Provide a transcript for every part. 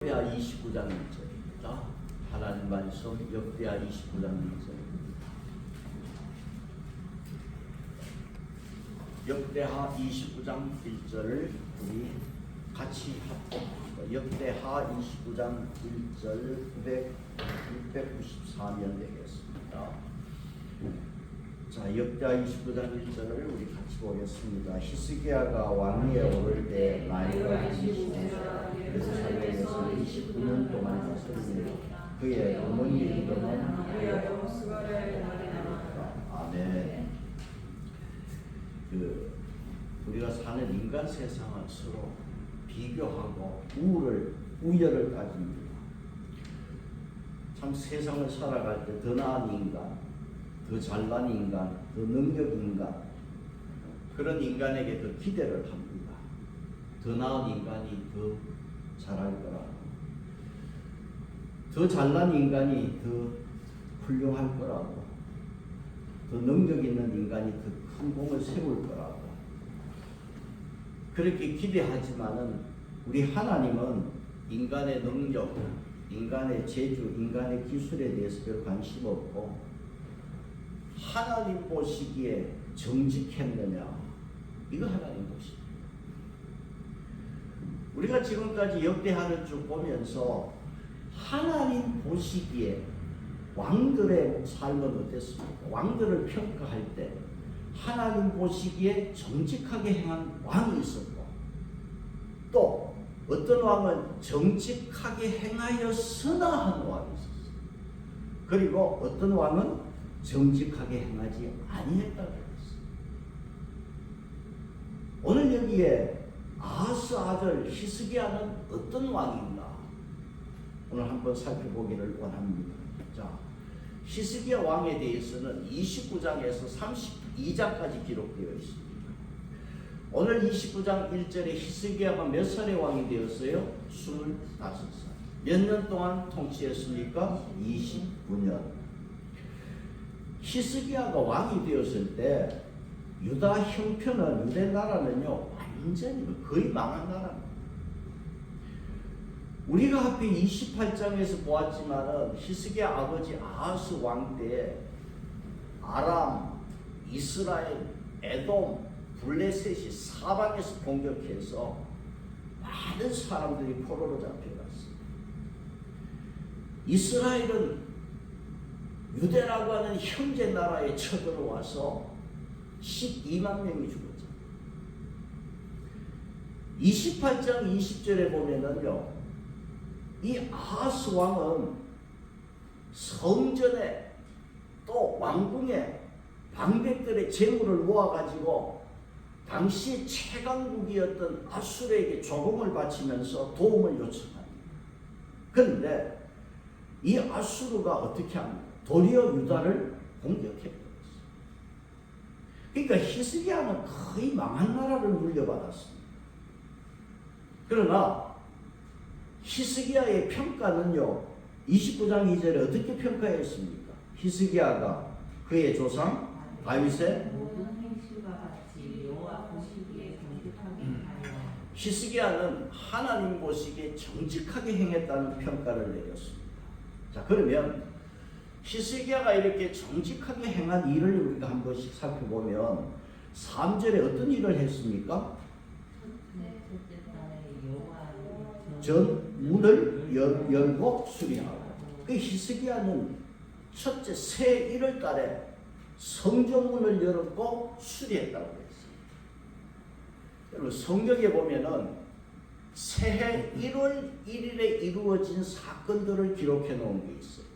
역대하 29장 1절입니다. 하나님 말씀 역대하 29장 1절입니다. 역대하 29장 1절을 우리 같이 합독합니다. 역대하 29장 1절 694면 되겠습니다. 자, 역대하 29장 1절을 우리 같이 보겠습니다. 히스기야가 왕위에 오를 때 나이가 25세, 예루살렘에서 29년 동안 다스립니다. 그의 어머니 이름은 아멘. 우리가 사는 인간 세상은 서로 비교하고 우열을 따집니다. 참 세상을 살아갈 때 더 나은 인간, 더 잘난 인간, 더 능력 인간, 그런 인간에게 더 기대를 합니다. 더 나은 인간이 더 잘할 거라고, 더 잘난 인간이 더 훌륭할 거라고, 더 능력 있는 인간이 더 큰 공을 세울 거라고 그렇게 기대하지만은 우리 하나님은 인간의 능력, 인간의 재주, 인간의 기술에 대해서 별 관심 없고 하나님 보시기에 정직했느냐, 이거 하나님 보십니다. 우리가 지금까지 역대하를 쭉 보면서 하나님 보시기에 왕들의 삶은 어땠습니까? 왕들을 평가할 때 하나님 보시기에 정직하게 행한 왕이 있었고, 또 어떤 왕은 정직하게 행하였으나 하는 왕이 있었어요. 그리고 어떤 왕은 정직하게 행하지 아니했다고 했어요. 오늘 여기에 아하스 아들 히스기야는 어떤 왕인가 오늘 한번 살펴보기를 원합니다. 자, 히스기야 왕에 대해서는 29장에서 32장까지 기록되어 있습니다. 오늘 29장 1절에 히스기야가 몇 살의 왕이 되었어요? 25살. 몇 년 동안 통치했습니까? 29년. 히스기야가 왕이 되었을 때 유다 형편은, 유대 나라는요 완전히 거의 망한 나라입니다. 우리가 앞에 28장에서 보았지만은 히스기야 아버지 아하스 왕 때 아람, 이스라엘, 에돔, 블레셋이 사방에서 공격해서 많은 사람들이 포로로 잡혀갔어요. 이스라엘은 유대라고 하는 형제 나라에 쳐들어와서 12만 명이 죽었죠. 28장 20절에 보면은요, 이 아하스 왕은 성전에 또 왕궁에 방백들의 재물을 모아가지고 당시 최강국이었던 아수르에게 조공을 바치면서 도움을 요청합니다. 그런데 이 아수르가 어떻게 합니까? 도리어 유다를 공격해버렸어요. 그러니까 히스기야는 거의 망한 나라를 물려받았습니다. 그러나 히스기야의 평가는요, 29장 2절에 어떻게 평가했습니까? 히스기야가 그의 조상 다윗의 모든 행실과 같이 여호와 보시기에 정직하게 행하여, 히스기야는 하나님 보시기에 정직하게 행했다는 평가를 내렸습니다. 자, 그러면 히스기야가 이렇게 정직하게 행한 일을 우리가 한 번씩 살펴보면 3절에 어떤 일을 했습니까? 첫째 달에 여호와의 전 문을 열고 수리하고, 그 히스기야는 첫째 새 1월 달에 성전문을 열었고 수리했다고 했어요. 여러분, 성경에 보면은 새해 1월 1일에 이루어진 사건들을 기록해 놓은 게 있어요.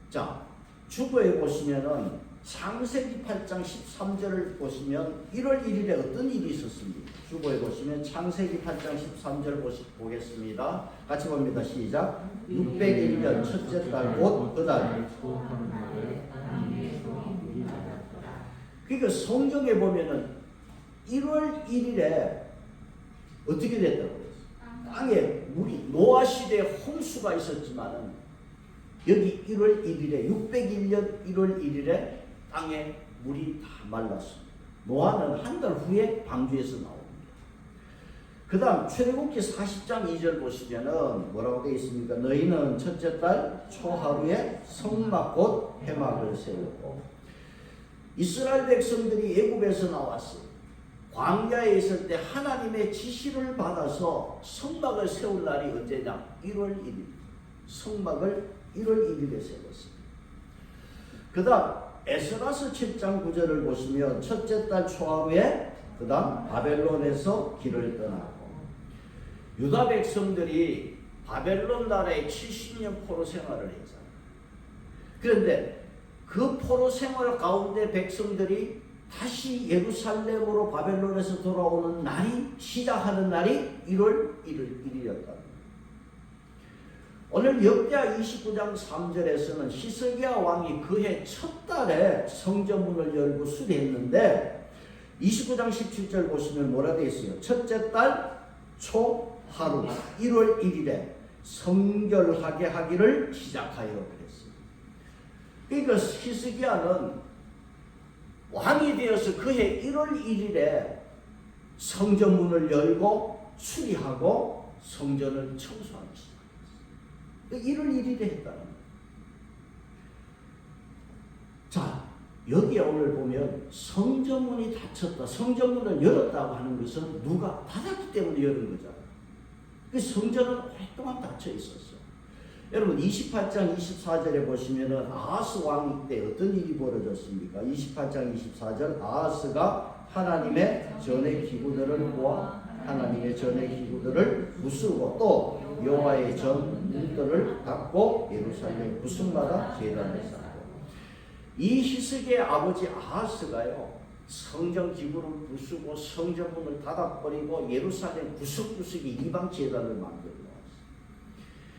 자, 주보에 보시면은 창세기 8장 13절을 보시면 1월 1일에 어떤 일이 있었습니까? 주보에 보시면 창세기 8장 13절 보겠습니다. 같이 봅니다. 시작. 601년 첫째 달 곧 그날. 그러니까 성경에 보면은 1월 1일에 어떻게 됐다고 그랬어요? 땅에 물이, 노아 시대에 홍수가 있었지만은 여기 1월 1일에 601년 1월 1일에 땅에 물이 다 말랐습니다. 노아는 한 달 후에 방주에서 나옵니다. 그 다음 출애굽기 40장 2절 보시면은 뭐라고 되어 있습니까? 너희는 첫째 달 초하루에 성막 곧 회막을 세우고. 이스라엘 백성들이 애굽에서 나왔어요. 광야에 있을 때 하나님의 지시를 받아서 성막을 세울 날이 언제냐? 1월 1일. 성막을 1월 1일에 세웠습니다. 그 다음 에스라서 7장 9절을 보시면 첫째 달 초하루에 그 다음 바벨론에서 길을 떠나고. 유다 백성들이 바벨론 나라에 70년 포로 생활을 했잖아요. 그런데 그 포로 생활 가운데 백성들이 다시 예루살렘으로 바벨론에서 돌아오는 날이 시작하는 날이 1월 1일이었다. 오늘 역대하 29장 3절에서는 히스기야 왕이 그해 첫 달에 성전문을 열고 수리했는데 29장 17절 보시면 뭐라 되어 있어요? 첫째 달 초하루 1월 1일에 성결하게 하기를 시작하여 그랬어요. 그러니까 히스기야는 왕이 되어서 그해 1월 1일에 성전문을 열고 수리하고 성전을 청소하기 시작했어요. 1월 1일에 했다는 거예요. 자, 여기에 오늘 보면 성전문이 닫혔다. 성전문을 열었다고 하는 것은 누가 닫았기 때문에 열은 거잖아요. 그 성전은 오랫동안 닫혀 있었어요. 여러분 28장 24절에 보시면은 아하스 왕 때 어떤 일이 벌어졌습니까? 28장 24절 아하스가 하나님의 전의 기구들을 모아 하나님의 전의 기구들을 부수고 또 여호와의 전 문들을 닫고 예루살렘 구석마다 제단을 쌓고. 이 히스기야의 아버지 아하스가요 성전 기구를 부수고 성전문을 닫아버리고 예루살렘 구석구석에 이방 제단을 만들어 놓았어요.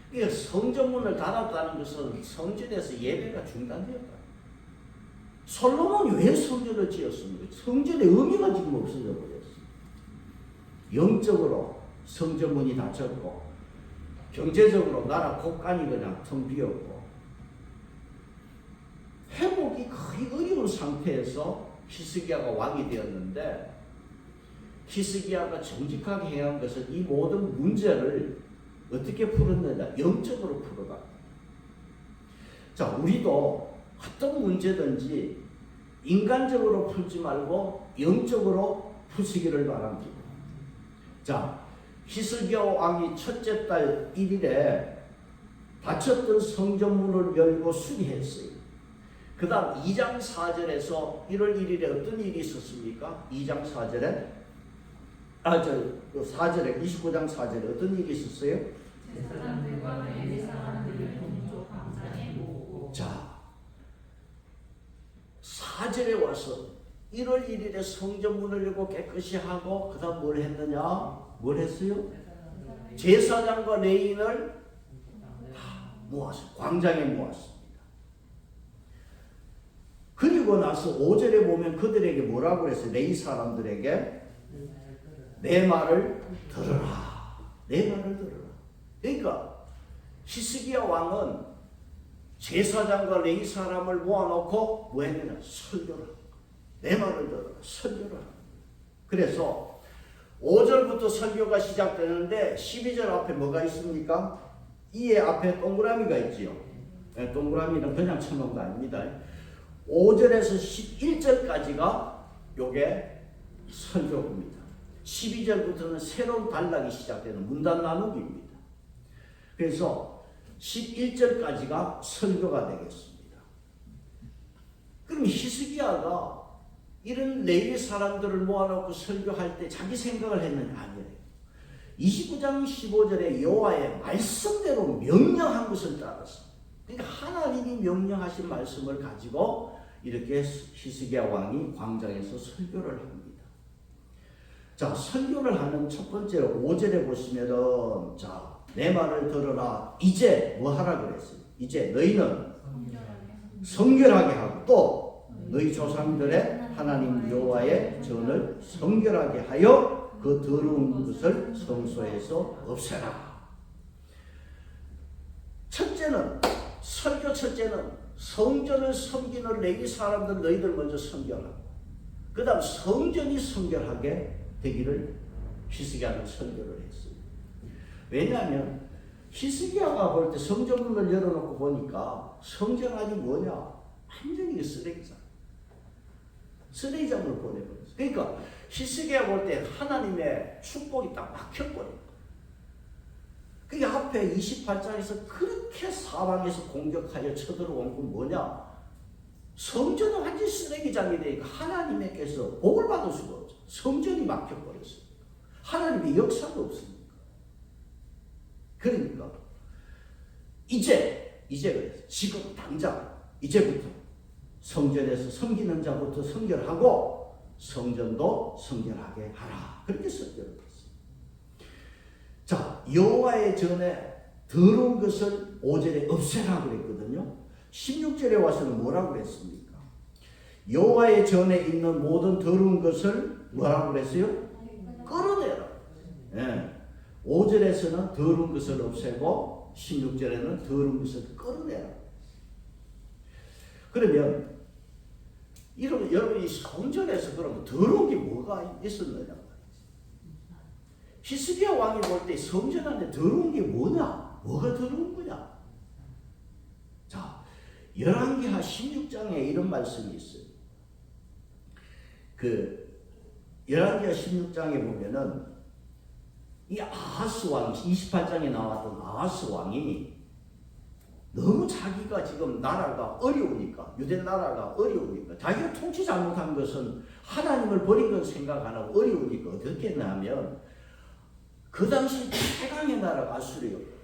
그러니까 성전문을 닫았다는 것은 성전에서 예배가 중단되었다. 솔로몬이 왜 성전을 지었습니까? 성전의 의미가 지금 없어져 버렸어요. 영적으로 성전문이 닫혔고 경제적으로 나라 곳간이 그냥 텅 비었고 회복이 거의 어려운 상태에서 히스기야가 왕이 되었는데 히스기야가 정직하게 해야 한 것은 이 모든 문제를 어떻게 풀었느냐? 영적으로 풀어가. 자, 우리도 어떤 문제든지 인간적으로 풀지 말고 영적으로 푸시기를 바랍니다. 자, 히스기야 왕이 첫째 달 1일에 닫혔던 성전문을 열고 수리했어요. 그 다음 2장 4절에서 1월 1일에 어떤 일이 있었습니까? 2장 4절에 4절에 29장 4절에 어떤 일이 있었어요? 자, 4절에 와서 1월 1일에 성전문을 열고 깨끗이 하고 그 다음 뭘 했느냐? 뭘 했어요? 제사장과 레위인을 다 모았어요. 광장에 모았습니다. 그리고 나서 5절에 보면 그들에게 뭐라고 그랬어요? 레위 사람들에게 내 말을 들으라. 내 말을 들으라. 그러니까 히스기야 왕은 제사장과 레위 사람을 모아놓고 뭐 했느냐? 설교라. 내 말을 들으라. 설교라. 그래서 5절부터 설교가 시작되는데 12절 앞에 뭐가 있습니까? 이에 앞에 동그라미가 있지요. 동그라미는 그냥 쳐놓은 거 아닙니다. 5절에서 11절까지가 요게 설교입니다. 12절부터는 새로운 단락이 시작되는 문단 나누기입니다. 그래서 11절까지가 설교가 되겠습니다. 그럼 히스기야가 이런 레위 사람들을 모아놓고 설교할 때 자기 생각을 했느냐? 아니에요. 29장 15절에 여호와의 말씀대로 명령한 것을 따라서, 그러니까 하나님이 명령하신 말씀을 가지고 이렇게 히스기야 왕이 광장에서 설교를 합니다. 자, 설교를 하는 첫 번째로 5절에 보시면은, 자, 내 말을 들어라. 이제 뭐 하라 그랬어요? 이제 너희는 성결하게 하고 또 너희 조상들의 하나님 여호와의 전을 성결하게 하여 그 더러운 것을 성소에서 없애라. 첫째는, 설교 첫째는 성전을 섬기는 레위 사람들 너희들 먼저 성결하고 그 다음 성전이 성결하게 되기를 히스기야는 설교를 했어요. 왜냐하면 히스기야가 볼 때 성전문을 열어놓고 보니까 성전 안이 뭐냐? 완전히 쓰레기장. 쓰레기장으로 보내버렸어요. 그러니까 히스기야 볼 때 하나님의 축복이 딱 막혀버려요. 그게 앞에 28장에서 그렇게 사방에서 공격하여 쳐들어온 건 뭐냐? 성전은 완전 쓰레기장이 되니까 하나님께서 복을 받을 수가 없죠. 성전이 막혀버렸어요. 하나님의 역사도 없으니까. 그러니까 이제 그래서 지금 당장 이제부터 성전에서 섬기는 자부터 성결하고 성전도 성결하게 하라. 그렇게 설교를 했어요. 자, 여호와의 전에 더러운 것을 5절에 없애라 그랬거든요. 16절에 와서는 뭐라고 그랬습니까? 여호와의 전에 있는 모든 더러운 것을 뭐라고 그랬어요? 끌어내라. 예. 5절에서는 더러운 것을 없애고 16절에는 더러운 것을 끌어내라. 그러면 여러분 이 성전에서 그러면 더러운 게 뭐가 있었느냐? 히스기야 왕이 볼 때 성전 안에 더러운 게 뭐냐? 뭐가 더러운 거냐? 자, 열왕기하 16장에 이런 말씀이 있어요. 열왕기하 16장에 보면은 이 아하스 왕, 28장에 나왔던 아하스 왕이 너무 자기가 지금 나라가 어려우니까, 유대 나라가 어려우니까, 자기가 통치 잘못한 것은 하나님을 버린 건 생각 안 하고 어려우니까 어떻게 했냐면 그 당시 최강의 나라가 아수르였거든요.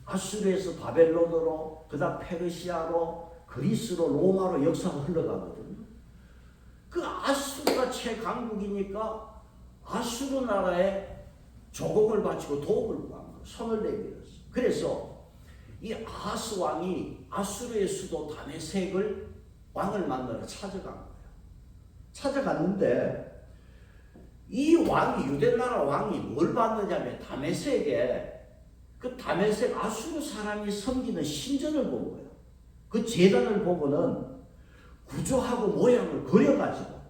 아수르에서 바벨론으로, 그 다음 페르시아로, 그리스로, 로마로 역사가 흘러가거든요. 그 아수르가 최강국이니까 아수르 나라에 조공을 바치고 도움을 구한 거예요. 손을 내밀었어요. 그래서 이 아하스 왕이 아수르의 수도 다메섹을 왕을 만나러 찾아간 거예요. 찾아갔는데 이 왕이, 유대 나라 왕이 뭘 봤느냐면 다메섹에 그 다메섹 아수르 사람이 섬기는 신전을 본 거예요. 그 제단을 보고는 구조하고 모양을 그려가지고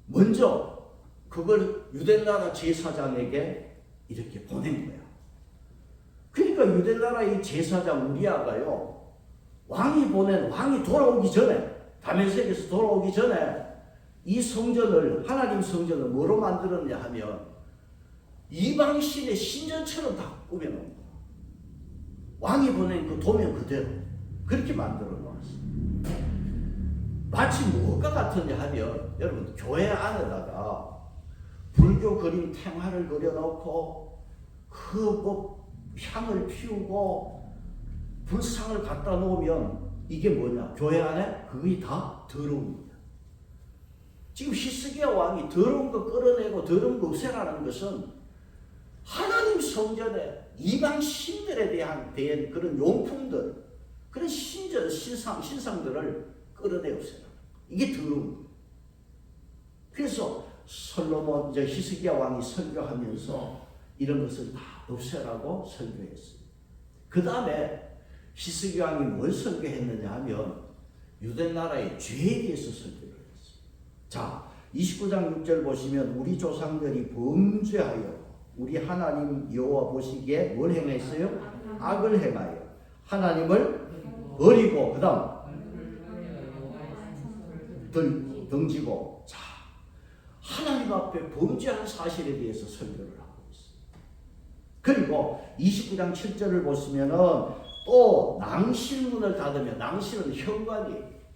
먼저 그걸 유대 나라 제사장에게 이렇게 보낸 거야. 그러니까 유대 나라의 제사장 우리아가요, 왕이 돌아오기 전에, 다메섹에서 돌아오기 전에 이 성전을, 하나님 성전을 뭐로 만들었냐 하면 이방신의 신전처럼 다 꾸며놓은 거야. 왕이 보낸 그 도면 그대로 그렇게 만들어 놓았어요. 마치 뭐가 같았냐 하면, 여러분 교회 안에다가 불교 그림 탱화를 그려놓고 그 향을 피우고 불상을 갖다 놓으면 이게 뭐냐? 교회 안에 그게 다 더러운 거야. 지금 히스기야 왕이 더러운 거 끌어내고 더러운 거 없애라는 것은 하나님 성전에 이방 신들에 대한 그런 용품들, 그런 신상들을 끌어내 없애라. 이게 더러운 거예요. 그래서 솔로몬, 히스기야 왕이 설교하면서 이런 것을 다 없애라고 설교했어요. 그 다음에 히스기야 왕이 뭘 설교했느냐 하면 유대 나라의 죄에 대해서 설교를 했어요. 자, 29장 6절 보시면 우리 조상들이 범죄하여 우리 하나님 여호와 보시기에 뭘 행했어요? 악을 행하여 하나님을 버리고 그 다음 등지고, 자, 하나님 앞에 범죄한 사실에 대해서 설교를 하고 있어요. 그리고 29장 7절을 보시면은 또 낭실문을 닫으며, 낭실은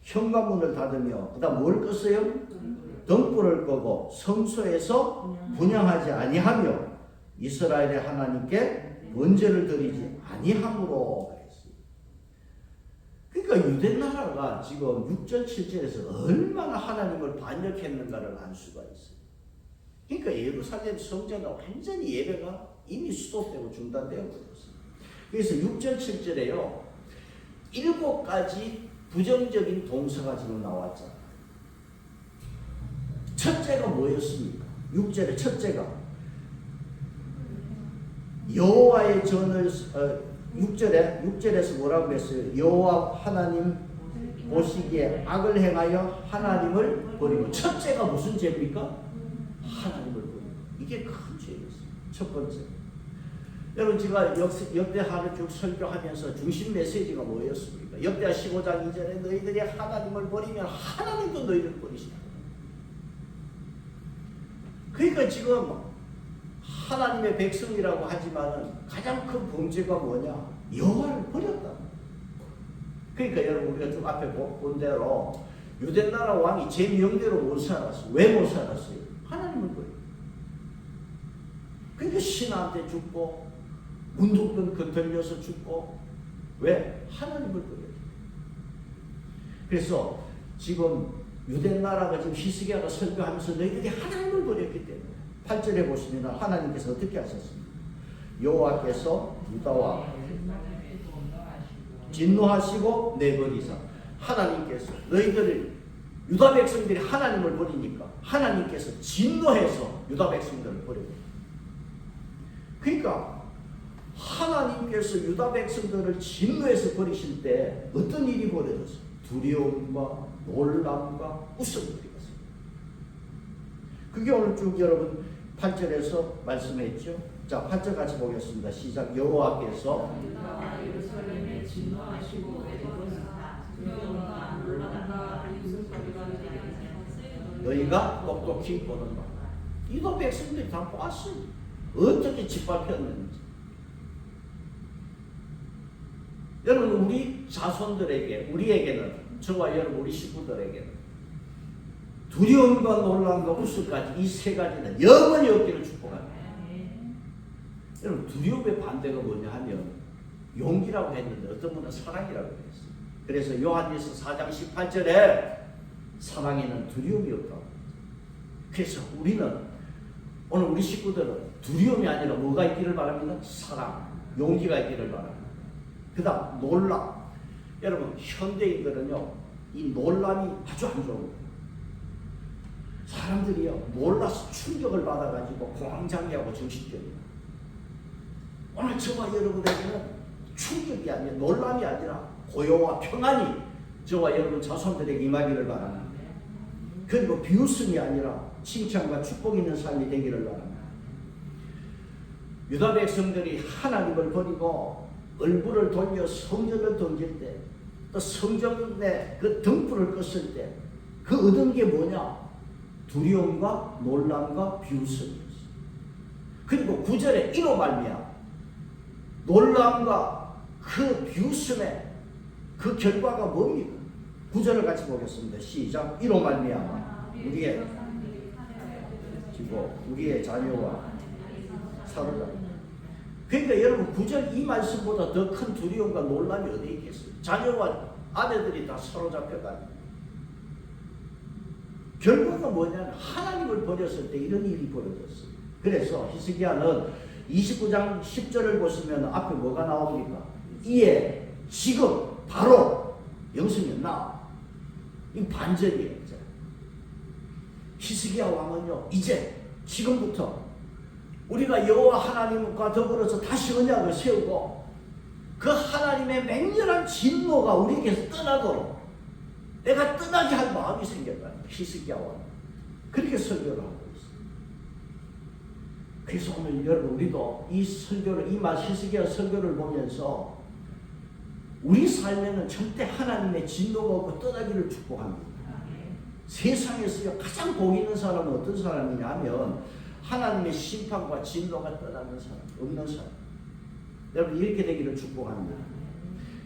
현관문을 닫으며, 그 다음 뭘 껐어요? 등불을 끄고 성소에서 분향하지 아니하며 이스라엘의 하나님께 번제를 드리지 아니함으로 그랬어요. 그러니까 유대 나라가 지금 6절 7절에서 얼마나 하나님을 반역했는가를 알 수가 있어요. 그러니까 예루살렘 성전은 완전히 예배가 이미 수도되고 중단되어 버렸어요. 그래서 6절 7절에요 7가지 부정적인 동사가 지금 나왔잖아요. 첫째가 뭐였습니까? 6절에 첫째가 여호와의 전을 6절에서 뭐라고 했어요? 여호와 하나님 보시기에 악을 행하여 하나님을 버리고, 첫째가 무슨 죄입니까? 하나님을 버리고. 이게 큰 죄였어요. 첫 번째. 여러분 제가 역대하를 쭉 설교하면서 중심 메시지가 뭐였습니까? 역대하 15장 이전에 너희들이 하나님을 버리면 하나님도 너희를 버리시다. 그러니까 지금 하나님의 백성이라고 하지만은 가장 큰 범죄가 뭐냐? 여호와를 버렸다. 그러니까 여러분 우리가 쭉 앞에 본 대로 유대나라 왕이 제 명대로 못 살았어요. 왜 못 살았어요? 하나님을 버려. 그러니까 신하한테 죽고 문둥병 겉들려서 죽고 왜? 하나님을 버려. 그래서 지금 유대나라가 지금 히스기야가 설교하면서 너희들이 하나님을 버렸기 때문에 8절에 보시면 하나님께서 어떻게 하셨습니까? 여호와께서 유다와 진노하시고 내버리사. 하나님께서 너희들을 유다 백성들이 하나님을 버리니까 하나님께서 진노해서 유다 백성들을 버립니다. 그러니까 하나님께서 유다 백성들을 진노해서 버리실 때 어떤 일이 벌어졌어요? 두려움과 놀람과 웃음이 벌어졌어요. 그게 오늘 쭉 여러분 8절에서 말씀했죠. 자, 8절 같이 보겠습니다. 시작. 여호와께서 유다와 예루살렘에 진노하시고 내버리사 두려움과 놀람과 웃음소리가 들리게 하시고 너희가 똑똑히 보는다. 유다 백성들이 다 보았어요. 어떻게 짓밟혔는지. 여러분 우리 자손들에게 우리에게는 저와 여러분 우리 식구들에게는 두려움과 놀람과 웃음까지 이 세 가지는 영원히 없기를 축복합니다. 여러분 두려움의 반대가 뭐냐 하면 용기라고 했는데 어떤 분은 사랑이라고 했어요. 그래서 요한일서 4장 18절에 사랑에는 두려움이 없다고. 그래서 우리는 오늘 우리 식구들은 두려움이 아니라 뭐가 있기를 바랍니다. 사랑, 용기가 있기를 바랍니다. 그 다음 놀람. 여러분 현대인들은요 이 놀람이 아주 안 좋은 거예요. 사람들이요 놀라서 충격을 받아가지고 공황장애하고 정신병이에요. 오늘 저와 여러분에게는 충격이 아니라 놀람이 아니라 고요와 평안이 저와 여러분 자손들에게 임하기를 바랍니다. 그리고 비웃음이 아니라 칭찬과 축복 있는 삶이 되기를 바랍니다. 유다 백성들이 하나님을 버리고 얼굴을 돌려 성전을 던질 때, 또 성전에 그 등불을 껐을 때 그 얻은 게 뭐냐? 두려움과 놀람과 비웃음이었어요. 그리고 9절에 이로 말미암아 놀람과 그 비웃음의 그 결과가 뭡니까? 9절을 같이 보겠습니다. 시작. 이로 말미암아 우리의 자녀와 사로잡. 그러니까 여러분 9절 이 말씀보다 더 큰 두려움과 놀람이 어디 있겠어요? 자녀와 아내들이 다 사로잡혀가지고 결과가 뭐냐면 하나님을 버렸을 때 이런 일이 벌어졌어요. 그래서 히스기야는 29장 10절을 보시면 앞에 뭐가 나옵니까? 이에 지금 바로 영성이 나와. 이 반전이에요. 히스기야 왕은요 이제 지금부터 우리가 여호와 하나님과 더불어서 다시 언약을 세우고 그 하나님의 맹렬한 진노가 우리에게서 떠나도록 내가 떠나게 할 마음이 생겼다. 히스기야 왕 그렇게 설교를 하고 있어요. 그래서 오늘 여러분 우리도 이 설교를 히스기야 설교를 보면서 우리 삶에는 절대 하나님의 진노가 없고 떠나기를 축복합니다. 세상에서 가장 복 있는 사람은 어떤 사람이냐 하면 하나님의 심판과 진노가 떠나는 사람, 없는 사람. 여러분 이렇게 되기를 축복합니다.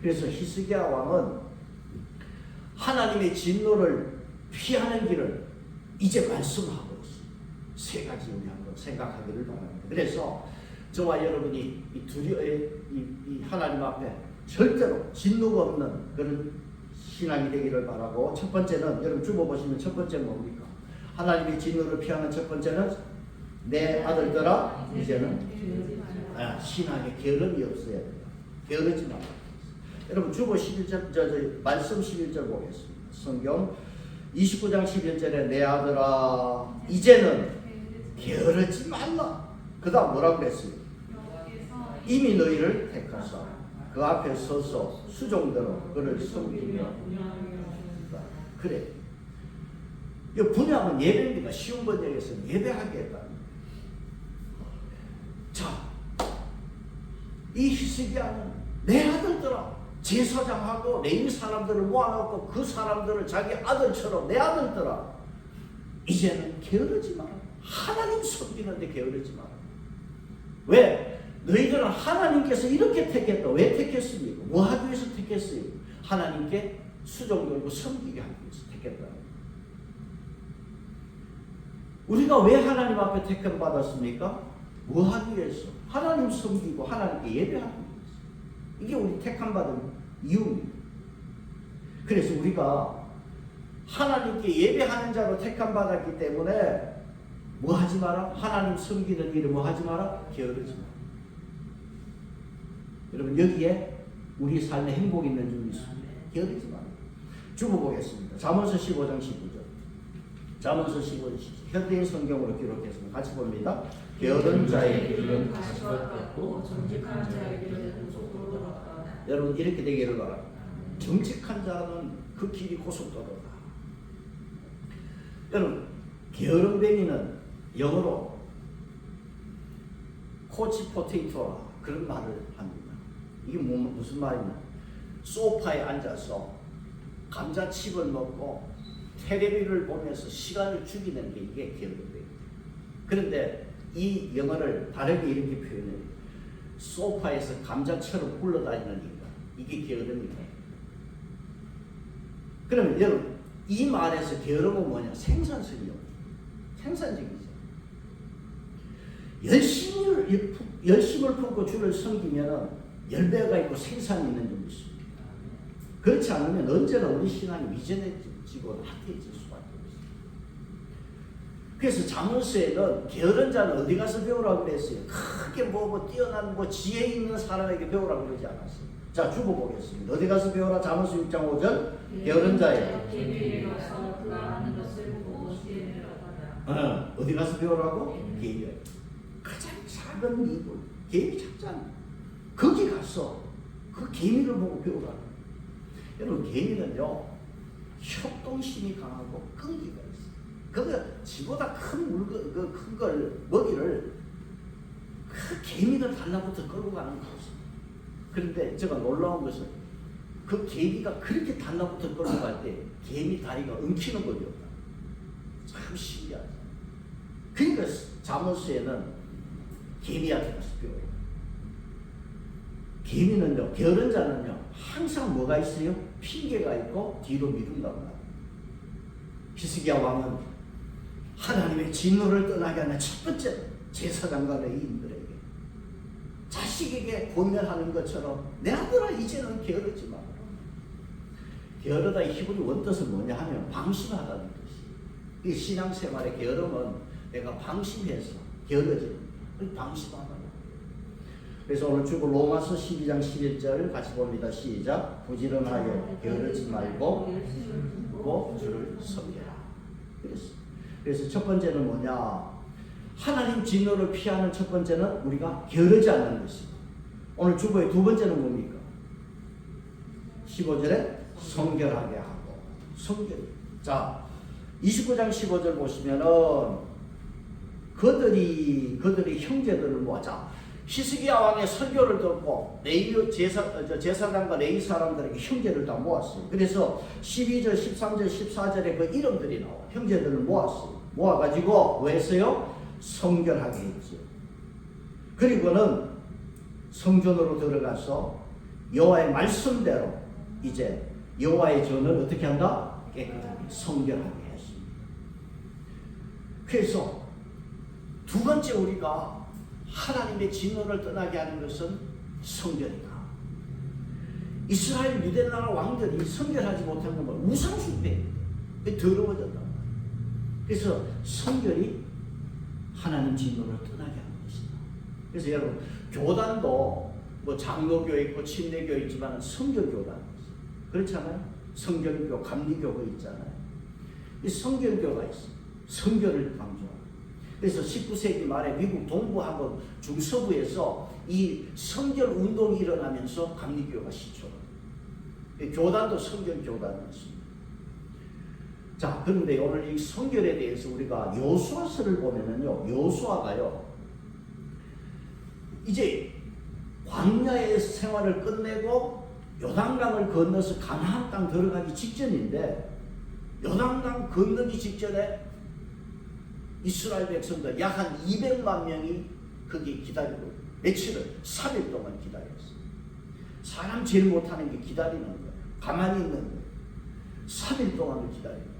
그래서 히스기야 왕은 하나님의 진노를 피하는 길을 이제 말씀하고 있어요. 세 가지 우리 한번 생각하기를 바랍니다. 그래서 저와 여러분이 이 하나님 앞에 절대로 진노가 없는 그런 신앙이 되기를 바라고, 첫 번째는 여러분 주보보시면 첫 번째는 뭡니까? 하나님의 진노를 피하는 첫 번째는 내 아들들아 이제는 신앙에 게으름이 없어야 된다. 게으르지 말라. 여러분 주보 11절 말씀 11절 보겠습니다. 성경 29장 11절에 내 아들아 이제는 게으르지 말라. 그 다음 뭐라고 그랬어요? 이미 너희를 택하사 그 앞에 서서 수종대로 그를 섬기며 그래. 이 분양은 예배입니다. 쉬운 번역에서는 예배하게 했다. 이 히스기야는 내 아들들아, 제사장하고 레위 사람들을 모아놓고 그 사람들을 자기 아들처럼, 내 아들들아, 이제는 게으르지 마라. 하나님 섬기는데 게으르지 마라. 왜? 너희들은 하나님께서 이렇게 택했다. 왜 택했습니까? 뭐 하기 위해서 택했어요? 하나님께 수종들고 섬기게 하기 위해서 택했다. 우리가 왜 하나님 앞에 택함 받았습니까? 뭐 하기 위해서? 하나님 섬기고 하나님께 예배하기 위해서. 이게 우리 택함 받은 이유입니다. 그래서 우리가 하나님께 예배하는 자로 택함 받았기 때문에 뭐 하지 마라? 하나님 섬기는 일을 뭐 하지 마라? 게으르지 마라. 여러분, 여기에 우리 삶에 행복 있는 줄이 있습니다. 게으르지 마라. 주보 보겠습니다. 잠언서 15장 19절. 잠언서 15장 19절. 현대인 성경으로 기록했습니다. 같이 봅니다. 게으른 자의 길은 가시와 같고 정직한 자의 길은 고속도로로 가까우나. 여러분, 이렇게 되기를 바랍니다. 정직한 자는 그 길이 고속도로다. 여러분, 게으름뱅이는 영어로 코치 포테이토라 그런 말을 합니다. 이게 무슨 말이냐? 소파에 앉아서 감자칩을 먹고 텔레비를 보면서 시간을 죽이는 게 이게 게으름뱅이. 그런데 이 영어를 다르게 이렇게 표현해요. 소파에서 감자처럼 굴러다니는 인간. 이게 게으름이에요. 그러면 여러분, 이 말에서 게으름은 뭐냐? 생산성이요. 생산적이죠. 열심을 품고 주를 섬기면 열매가 있고 생산이 있는 점이 있습니다. 그렇지 않으면 언제나 우리 신앙이 미전해지고 나태해질 수밖에 없어요. 그래서 잠언서에는 게으른 자는 어디 가서 배우라고 그랬어요? 크게 뛰어난 지혜 있는 사람에게 배우라고 그러지 않았어요. 자, 주보 보겠습니다. 어디 가서 배우라? 잠언서 6장 5절. 게으른 자예요. 어디 가서 배우라고? 개미에. 가장 작은 이불, 개미 작잖아. 거기 가서 그 개미를 보고 배우라고. 여러분, 개미는요, 협동심이 강하고 끈기가 있어요. 그거 지보다 큰 걸 먹이를 그 개미가 달라붙어 끌고 가는 거죠. 그런데 제가 놀라운 것은 그 개미가 그렇게 달라붙어 끌고 갈 때 개미 다리가 엉키는 법이 없다. 참 신기하죠. 그러니까 잠언서에는 개미한테 가서 배워요. 개미는요, 게으른 자는요, 항상 뭐가 있어요? 핑계가 있고 뒤로 미룬다고 합니다. 히스기야 왕은 하나님의 진노를 떠나게 하는 첫 번째 제사장과 레위인들에게 자식에게 권면하는 것처럼 내 아들아 이제는 게으르지 마라. 게으르다의 히브리 원뜻은 뭐냐 하면 방심하다는 뜻이에요. 이 신앙생활의 게으름은 내가 방심해서 게으러지는 거예요. 방심하다. 그래서 오늘 주보 로마서 12장 11절 같이 봅니다. 시작. 부지런하여 게으르지 말고 주를 섬겨라. 그래서 첫 번째는 뭐냐? 하나님 진노를 피하는 첫 번째는 우리가 게으르지 않는 것입니다. 오늘 주보의 두 번째는 뭡니까? 15절에 성결하게 하고 성결. 자, 29장 15절 보시면은 그들이 형제들을 모아자. 히스기야 왕의 설교를 듣고 제사장과 레위 사람들에게 형제를 다 모았어요. 그래서 12절, 13절, 14절에 그 이름들이 나와. 형제들을 모았어요. 모아가지고 뭐 했어요? 성결하게 했죠. 그리고는 성전으로 들어가서 여호와의 말씀대로 이제 여호와의 전을 어떻게 한다? 깨끗하게 성결하게 했습니다. 그래서 두 번째 우리가 하나님의 진노를 떠나게 하는 것은 성결이다. 이스라엘 유대나라 왕들이 성결하지 못한 건 우상숭배, 더러워졌다. 그래서 성결이 하나님 진노를 떠나게 하는 것이다. 그래서 여러분, 교단도 뭐 장로교 있고 침례교 있지만 성결교단 그렇잖아요. 성결교, 감리교가 있잖아요. 이 성결교가 있어. 성결을 강조하고. 그래서 19세기 말에 미국 동부하고 중서부에서 이 성결 운동이 일어나면서 감리교가 시초로. 교단도 성결 교단이었습니다. 자, 그런데 오늘 이 성결에 대해서 우리가 여호수아서를 보면은요, 여호수아가요, 이제 광야의 생활을 끝내고 요단강을 건너서 가나안 땅 들어가기 직전인데, 요단강 건너기 직전에 이스라엘 백성들 약 한 200만 명이 거기 기다리고 며칠을 3일 동안 기다렸어. 사람 제일 못하는 게 기다리는 거야. 가만히 있는 거야. 3일 동안을 기다리는 거야.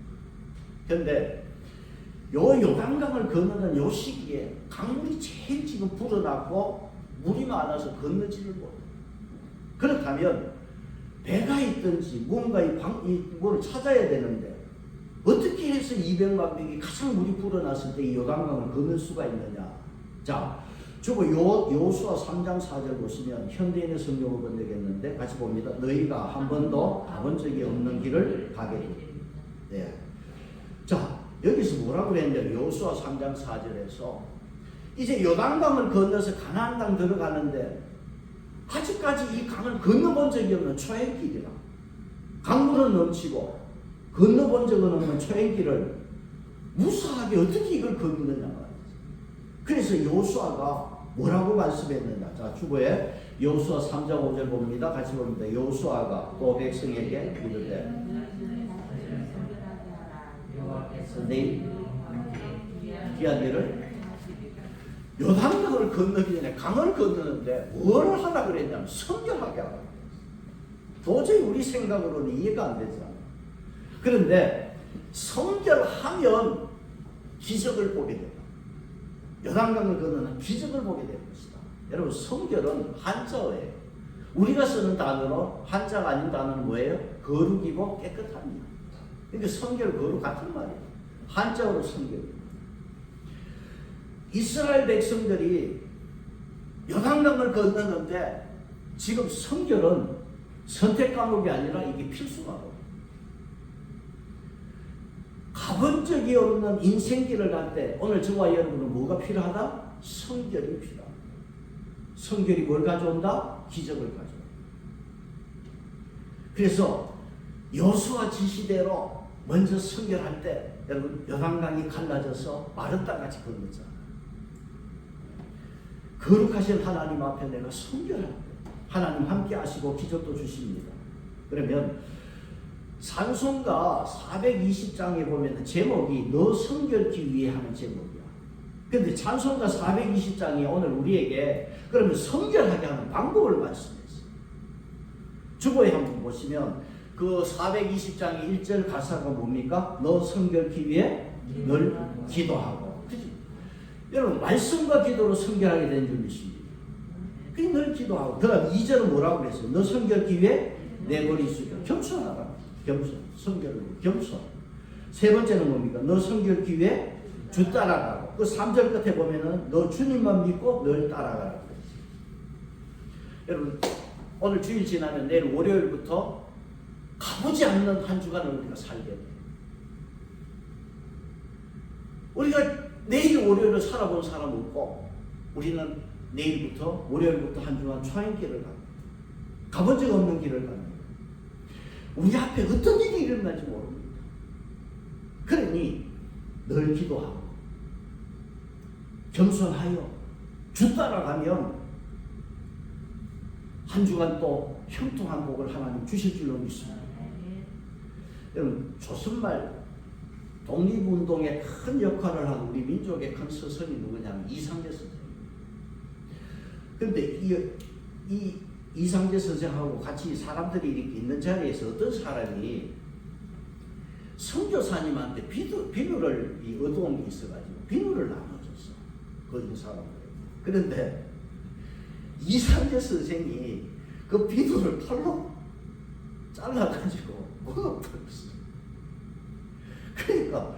그런데 요 요단강을 건너는 요 시기에 강물이 제일 지금 불어났고 물이 많아서 건너지를 못해. 그렇다면 배가 있든지 뭔가 이걸 찾아야 되는데, 어떻게 해서 200만 명이 가장 물이 불어났을 때 이 요단강을 건널 수가 있느냐. 자, 주고 여호수아 3장 4절 보시면 현대인의 성경을 번역했는데 같이 봅니다. 너희가 한 번도 가본 적이 없는 길을 가게 됩니다. 네. 자, 여기서 뭐라고 그랬냐면 여호수아 3장 4절에서 이제 요단강을 건너서 가나안 땅 들어가는데 아직까지 이 강을 건너본 적이 없는 초행길이라. 강물은 넘치고 건너본 적은 없는 초행길을 무사하게 어떻게 이걸 건너느냐 말이죠. 그래서 여호수아가 뭐라고 말씀했느냐. 자, 주보에 여호수아 3장 5절 봅니다. 같이 봅니다. 여호수아가 또 백성에게 이르되 내 귀한 일을 요단강을 건너기 전에 강을 건너는데 뭘 하라 그랬냐면 성결하게 하라. 도저히 우리 생각으로는 이해가 안 되잖아. 그런데 성결하면 기적을 보게 된다. 요단강을 건너는 기적을 보게 될 것이다. 여러분, 성결은 한자어예요. 우리가 쓰는 단어로 한자가 아닌 단어는 뭐예요? 거룩이고 깨끗합니다. 그러니까 성결, 거룩 같은 말이에요. 한자어로 성결입니다. 이스라엘 백성들이 요단강을 건너는데 지금 성결은 선택 과목이 아니라 이게 필수 과목. 가본 적이 없는 인생길을 갈 때 오늘 저와 여러분은 뭐가 필요하다? 성결이 필요하다. 성결이 뭘 가져온다? 기적을 가져온다. 그래서 여호수아 지시대로 먼저 성결할 때 여러분 요단강이 갈라져서 마른 땅같이 건넜잖아요. 거룩하신 하나님 앞에 내가 성결할 때 하나님 함께 하시고 기적도 주십니다. 그러면 산송가 420장에 보면 제목이 너 성결기 위해 하는 제목이야. 그런데 찬송가 420장이 오늘 우리에게 그러면 성결하게 하는 방법을 말씀했어요. 주보에 한번 보시면 그 420장의 1절 가사가 뭡니까? 너 성결기 위해 늘 기도하고. 그치? 여러분, 말씀과 기도로 성결하게 된 줄 믿습니다. 그냥 늘 기도하고. 그 다음 2절은 뭐라고 그랬어요? 너 성결기 위해 내 머리 숙여. 겸손하라. 겸손. 성결로 겸손. 세 번째는 뭡니까? 너 성결기 위해 주 따라가고. 그 3절 끝에 보면은 너 주님만 믿고 늘 따라가라고 그랬어요. 여러분, 오늘 주일 지나면 내일 월요일부터 가보지 않는 한 주간을 우리가 살게 돼요. 우리가 내일 월요일을 살아본 사람 없고 우리는 내일부터 월요일부터 한 주간 초행길을 갑니다. 가본 적 없는 길을 갑니다. 우리 앞에 어떤 일이 일어날지 모릅니다. 그러니 늘 기도하고 겸손하여 주 따라가면 한 주간 또 형통한 복을 하나님 주실 줄로 믿습니다. 여러분, 조선말 독립운동에 큰 역할을 한 우리 민족의 큰 스승이 누구냐면 이상재 선생입니다. 그런데 이 이상재 선생하고 같이 사람들이 이렇게 있는 자리에서 어떤 사람이 선교사님한테 비누를 어두운 게 있어가지고 비누를 나눠줬어. 그 인사람들. 그런데 이상재 선생이 그 비누를 칼로 잘라가지고 먹어버렸어. 그러니까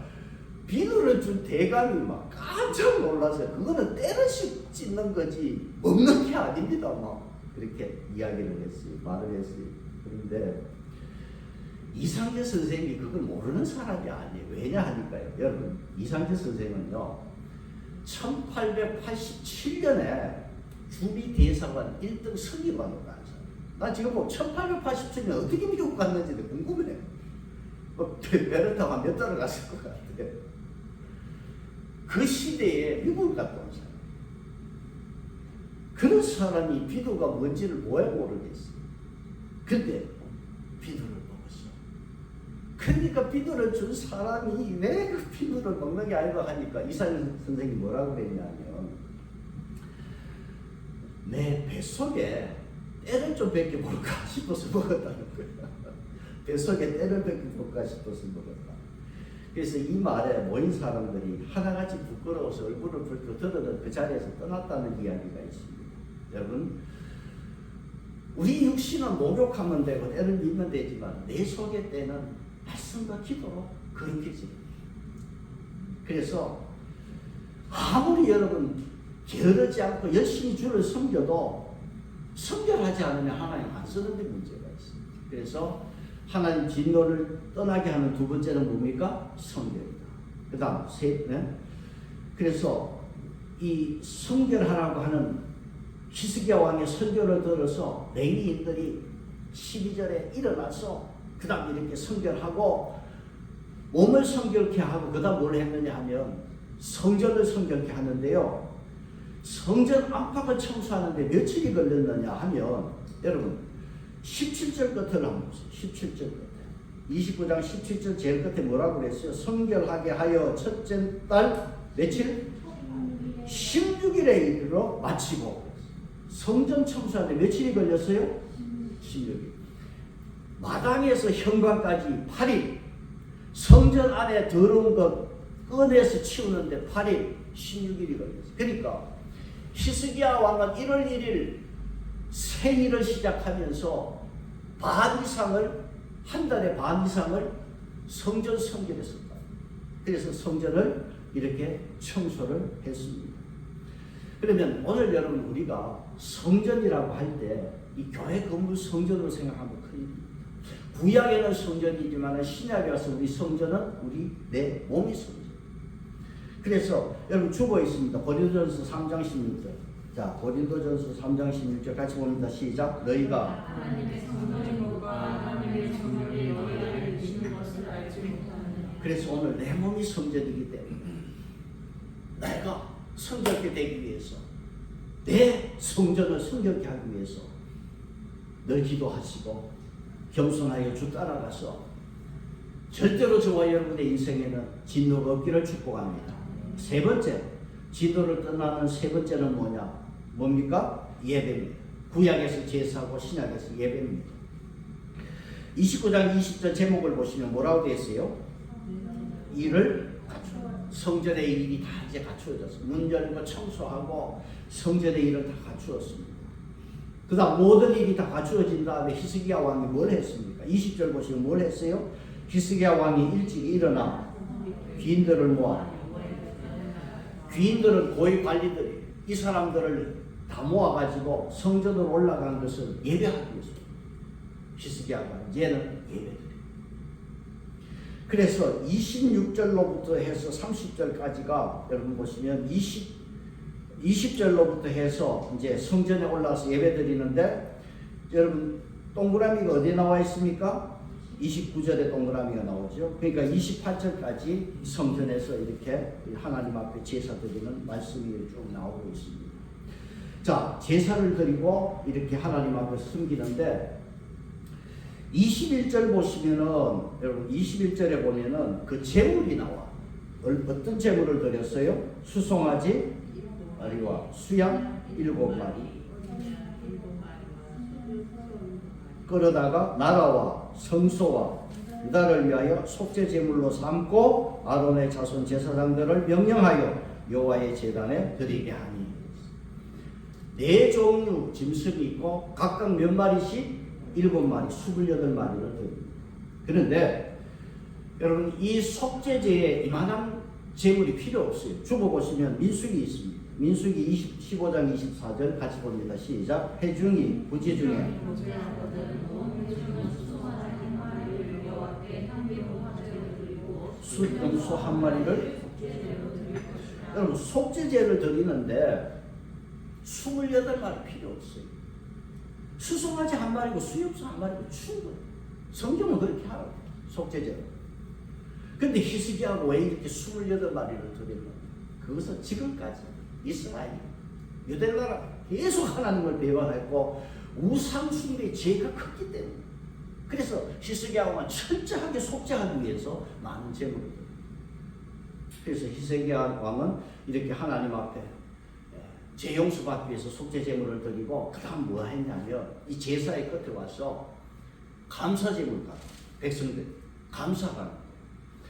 비누를 준 대감이 막 깜짝 놀라서 그거는 때릇이 찢는 거지 먹는 게 아닙니다. 막 그렇게 이야기를 했어요. 말을 했어요. 그런데 이상재 선생이 그걸 모르는 사람이 아니에요. 왜냐 하니까요. 여러분, 이상재 선생은요 1887년에 주비대사관 1등 서기관으로 간 사람. 나 지금 뭐 1887년에 어떻게 미국 갔는지 궁금해. 배를 타고 몇 달을 갔을 것 같아. 그 시대에 미국을 갔다 온 사람. 그런 사람이 비두가 뭔지를 왜 모르겠어. 근데 비두를 먹었어. 그러니까 비두를 준 사람이 왜 그 비두를 먹는 게 아니고 하니까 이사연 선생님이 뭐라고 그랬냐면, 내 뱃속에 때를 좀 벗겨볼까 싶어서 먹었다는 거야. 뱃속에 때를 벗겨볼까 싶어서 먹었다. 그래서 이 말에 모인 사람들이 하나같이 부끄러워서 얼굴을 붉고 더더더 그 자리에서 떠났다는 이야기가 있습니다. 여러분, 우리 육신은 목욕하면 되고 때를 믿면 되지만 내 속의 때는 말씀과 기도로 거룩해집니다. 그래서 아무리 여러분 게으르지 않고 열심히 주를 섬겨도 성결하지 않으면 하나님 안 쓰는 데 문제가 있습니다. 그래서 하나님 진노를 떠나게 하는 두 번째는 뭡니까? 성결이다. 그 다음 그래서 이 성결하라고 하는 히스기야 왕의 설교를 들어서 레위인들이 12절에 일어나서 그 다음 이렇게 성결하고 몸을 성결케 하고 그 다음 뭘 했느냐 하면 성전을 성결케 하는데요. 성전 안팎을 청소하는데 며칠이 걸렸느냐 하면 여러분 17절 끝을 한번 보세요. 17절 끝에 29장 17절 제일 끝에 뭐라고 그랬어요? 성결하게 하여 첫째 달 며칠? 16일에 이르러 마치고. 성전 청소하는데 며칠이 걸렸어요? 16일. 마당에서 현관까지 8일. 성전 안에 더러운 것 꺼내서 치우는데 8일, 16일이 걸렸어요. 그러니까 히스기야 왕은 1월 1일 생일을 시작하면서 반 이상을, 한 달에 반 이상을 성전 성결했었다. 그래서 성전을 이렇게 청소를 했습니다. 그러면 오늘 여러분 우리가 성전이라고 할 때 이 교회 건물 성전으로 생각하면 큰일입니다. 구약에는 성전이지만 신약에 와서 우리 성전은 우리 내 몸이 성전. 그래서 여러분 주고 있습니다. 고린도전서 3장 16절. 자, 고린도전서 3장 16절 같이 봅니다. 시작. 너희가 하나님의 성전이고 하나님의 성전이 너희를 주신 것을 알지 못하느냐. 그래서 오늘 내 몸이 성전이기 때문에 내가 성결케 되기 위해서 내 성전을 성결케 하기 위해서 늘 기도하시고 겸손하여 주 따라가서 절대로 저와 여러분의 인생에는 진노가 없기를 축복합니다. 세 번째, 진노를 떠나는 세 번째는 뭐냐? 뭡니까? 예배입니다. 구약에서 제사하고 신약에서 예배입니다. 29장 20절 제목을 보시면 뭐라고 되어 있어요? 일을 갖추어. 성전의 일이 다 이제 갖추어졌어. 문 열고 청소하고 성전의 일을 다 갖추었습니다. 그 다음 모든 일이 다 갖추어진 다음에 히스기야 왕이 뭘 했습니까? 20절 보시면 뭘 했어요? 히스기야 왕이 일찍 일어나 귀인들을 모아. 귀인들은 고위 관리들이 이 사람들을 다 모아가지고 성전으로 올라간 것을 예배하기 위해서 히스기야가 얘는 예배드려. 그래서 26절로부터 해서 30절까지가 여러분 보시면 20절로부터 해서 이제 성전에 올라가서 예배드리는데 여러분 동그라미가 어디에 나와 있습니까? 29절에 동그라미가 나오죠. 그러니까 28절까지 성전에서 이렇게 하나님 앞에 제사 드리는 말씀이 쭉 나오고 있습니다. 자, 제사를 드리고 이렇게 하나님 앞에 섬기는데 21절 보시면은 여러분 21절에 보면은 그 제물이 나와. 어떤 제물을 드렸어요? 수송아지 아리와 수양 7마리. 끌어다가 나라와 성소와 유다를 위하여 속죄 제물로 삼고 아론의 자손 제사장들을 명령하여 여호와의 제단에 드리게 하니. 네 종류 짐승이 있고 각각 몇 마리씩 7마리, 28마리를 드립니다. 그런데 여러분 이 속죄제에 이만한 제물이 필요 없어요. 주보 보시면 민수기 있습니다. 민수기 15장 24절 같이 봅니다. 시작. 회중이 부지 중에 숫염소 한 마리를 여러분 속죄제를 드리는데 28마리 필요 없어요. 수송아지 한 마리고 수염소 한 마리고 충분해. 성경은 그렇게 하라고 속죄제로. 근데 히스기야하고 왜 이렇게 28마리를 드렸나? 그것은 지금까지 이스라엘 유대나라 계속 하나님을 배반했고 우상 숭배의 죄가 컸기 때문에. 그래서 히스기야 왕은 철저하게 속죄하기 위해서 많은 제물을 드려요. 그래서 히스기야 왕은 이렇게 하나님 앞에 죄 용서 받기 위해서 속죄 제물을 드리고 그 다음 뭐 했냐면 이 제사의 끝에 와서 감사 제물과 백성들 감사하는 거예요.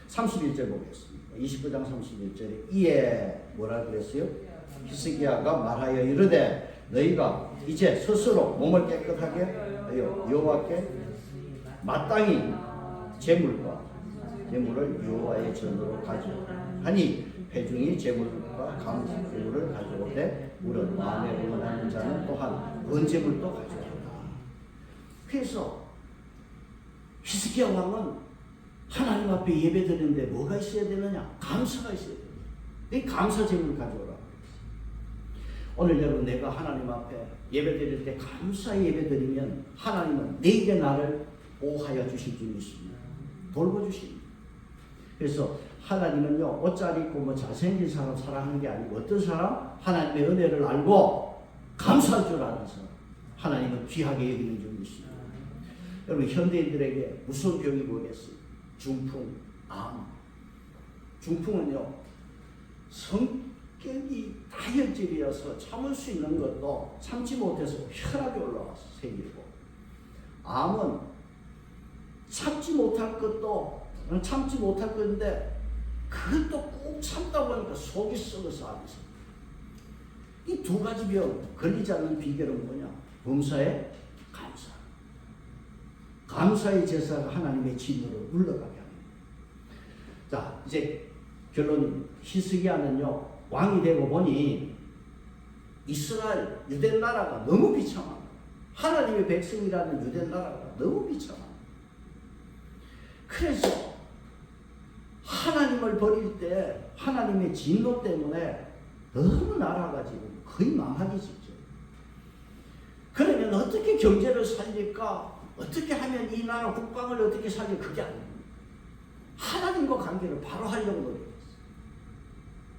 31절 보겠습니다. 29장 31절에 이에 뭐라 그랬어요? 히스기야가 말하여 이르되 너희가 이제 스스로 몸을 깨끗하게 하여 여호와께 마땅히 제물과 제물을 여호와의 전으로 가져하니 회중이 제물과 감사제물을 가져오되 우리는 마음에 원하는 자는 또한 번제물도 가져온다. 그래서 히스기야 왕은 하나님 앞에 예배드리는데 뭐가 있어야 되느냐? 감사가 있어야 돼요. 이 감사제물을 가져오라. 오늘 여러분 내가 하나님 앞에 예배드릴 때 감사의 예배드리면 하나님은 내게 나를 보호하여 주실 줄 믿습니다. 돌보주십니다. 그래서 하나님은요 옷 잘 입고 뭐 잘생긴 사람 사랑하는 게 아니고 어떤 사람? 하나님의 은혜를 알고 감사할 줄 아는 사람 하나님은 귀하게 여기는 줄 믿습니다. 여러분 현대인들에게 무서운 병이 뭐겠어요? 중풍, 암. 중풍은요 성격이 다혈질이어서 참을 수 있는 것도 참지 못해서 혈압이 올라와서 생기고, 암은 참지 못할 것도 참지 못할 건데 그것도 꼭 참다 보니까 속이 썩어서 암이 생겨. 이 두 가지 병 걸리지 않는 비결은 뭐냐? 범사의 감사. 감사의 제사가 하나님의 진노를 물러가게 합니다. 자, 이제 결론입니다. 히스기야는요 왕이 되고 보니 이스라엘 유대 나라가 너무 비참합니다. 하나님의 백성이라는 유대 나라가 너무 비참합니다. 그래서 하나님을 버릴 때 하나님의 진노 때문에 너무 나라가 지금 거의 망하기 직전. 그러면 어떻게 경제를 살릴까? 어떻게 하면 이 나라 국방을 어떻게 살려? 그게 아닙니다. 하나님과 관계를 바로 하려고 노력했어요.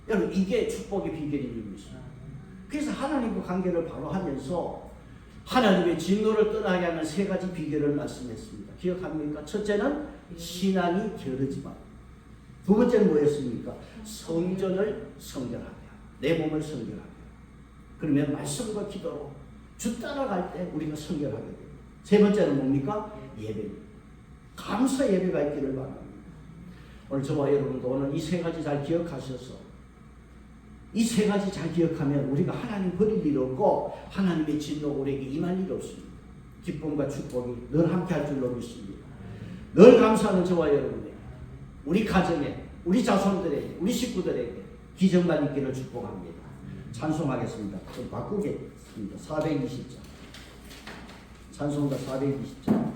여러분 이게 축복의 비결인 일입니다. 그래서 하나님과 관계를 바로 하면서 하나님의 진노를 떠나게 하는 세 가지 비결을 말씀했습니다. 기억합니까? 첫째는 신앙이 게으르지 마. 두 번째는 뭐였습니까? 성전을 성결하게. 내 몸을 성결하게. 그러면 말씀과 기도로 주 따라갈 때 우리가 성결하게 됩니다. 세 번째는 뭡니까? 예배. 감사 예배가 있기를 바랍니다. 오늘 저와 여러분도 오늘 이 세 가지 잘 기억하셔서 이 세 가지 잘 기억하면 우리가 하나님 버릴 일 없고 하나님의 진노가 우리에게 임할 일 없습니다. 기쁨과 축복이 늘 함께 할 줄로 믿습니다. 늘 감사하는 저와 여러분에게, 우리 가정에, 우리 자손들에게, 우리 식구들에게 기적만 있기를 축복합니다. 찬송하겠습니다. 좀 바꾸겠습니다. 420장. 찬송가 420장.